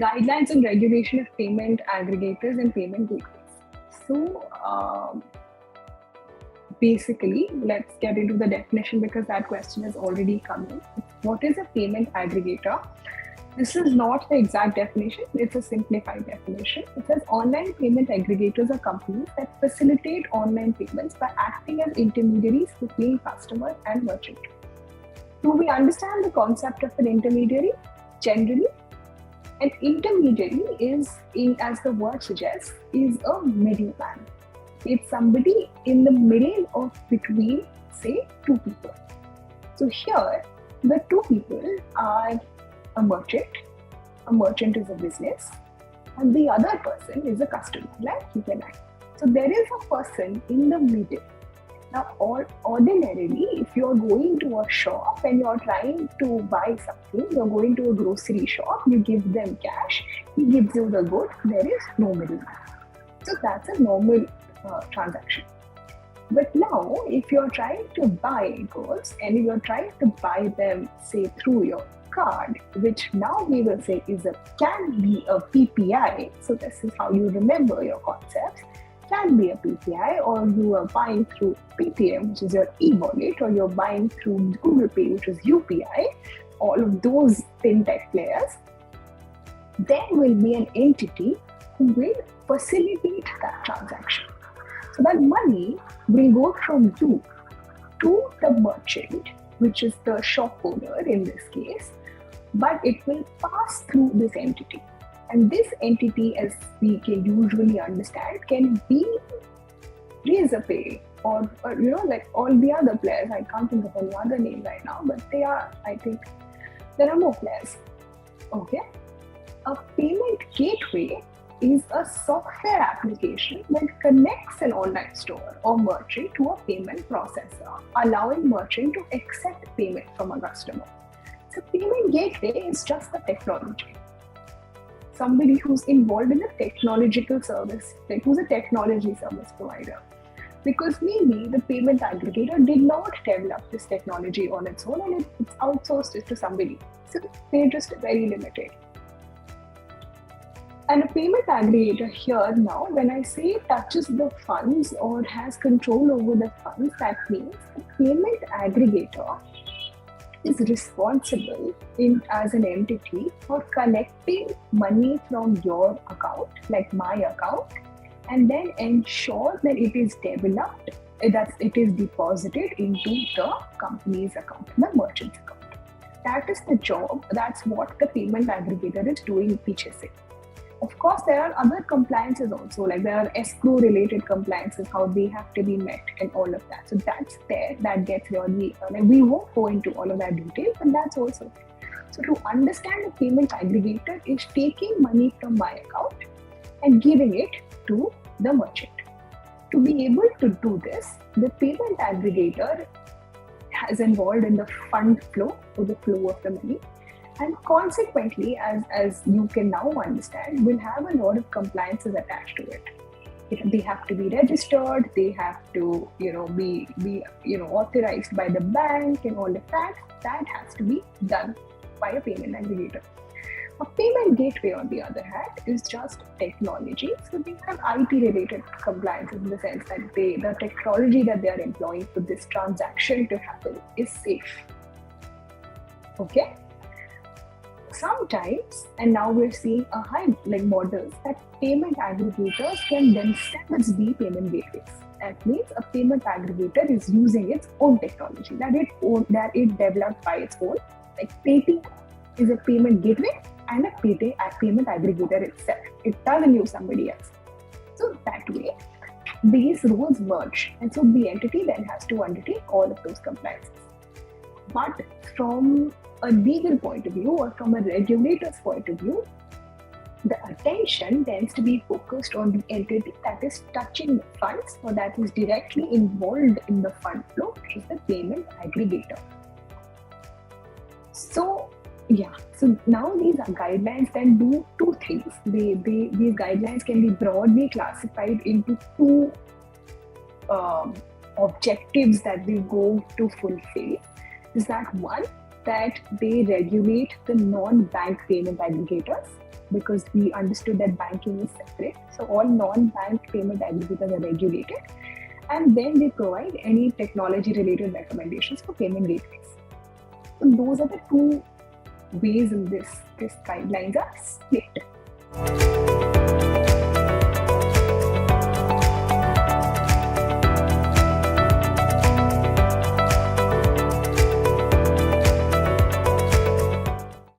guidelines and regulation of payment aggregators and payment gateways. So basically, let's get into the definition because that question has already come in. What is a payment aggregator? This is not the exact definition, it's a simplified definition. It says online payment aggregators are companies that facilitate online payments by acting as intermediaries between customer and merchant. Do we understand the concept of an intermediary? Generally, an intermediary is, as the word suggests, is a middleman. It's somebody in the middle of between, say, two people. So here, the two people are a merchant is a business, and the other person is a customer, like you and I. So there is a person in the middle. Now, ordinarily, if you're going to a shop and you're trying to buy something, you're going to a grocery shop, you give them cash, he gives you the good, there is no middleman. So that's a normal transaction. But now, if you're trying to buy goods and you're trying to buy them, say, through your card, which now we will say can be a PPI. So this is how you remember your concepts. Can be a PPI, or you are buying through Paytm, which is your e-wallet, or you're buying through Google Pay, which is UPI. All of those fintech players. There will be an entity who will facilitate that transaction. So that money will go from you to the merchant, which is the shop owner in this case, but it will pass through this entity. And this entity, as we can usually understand, can be Razorpay or like all the other players. I can't think of any other name right now, but I think there are more players. Okay. A payment gateway is a software application that connects an online store or merchant to a payment processor, allowing merchant to accept payment from a customer. So payment gateway is just the technology. Somebody who's involved in a technological service, like who's a technology service provider. Because maybe the payment aggregator did not develop this technology on its own and it's outsourced it to somebody. So they're just very limited. And a payment aggregator here now, when I say touches the funds or has control over the funds, that means the payment aggregator is responsible as an entity for collecting money from your account, like my account, and then ensure that it is developed, that it is deposited into the company's account, the merchant's account. That is the job, that's what the payment aggregator is doing, PHSA. Of course, there are other compliances also, like there are escrow related compliances, how they have to be met and all of that. So that's there, that gets really, we won't go into all of that detail, but that's also there. So to understand the payment aggregator is taking money from my account and giving it to the merchant. To be able to do this, the payment aggregator is involved in the fund flow, or the flow of the money. And consequently, as you can now understand, will have a lot of compliances attached to it. They have to be registered, they have to, be authorized by the bank and all of that. That has to be done by a payment aggregator. A payment gateway, on the other hand, is just technology. So they have IT-related compliances in the sense that the technology that they are employing for this transaction to happen is safe. Okay. Sometimes, and now we're seeing a high models that payment aggregators can themselves be payment gateways. That means a payment aggregator is using its own technology that it developed by its own. Like Paytm is a payment gateway and a payment aggregator itself. It doesn't use somebody else. So that way, these roles merge, and so the entity then has to undertake all of those compliances. But from a legal point of view or from a regulator's point of view, the attention tends to be focused on the entity that is touching the funds or that is directly involved in the fund flow, which is the payment aggregator. So now these are guidelines that do two things. These guidelines can be broadly classified into two objectives that they go to fulfill. Is that one, that they regulate the non-bank payment aggregators, because we understood that banking is separate. So all non-bank payment aggregators are regulated, and then they provide any technology-related recommendations for payment gateways. So those are the two ways in this guidelines are split.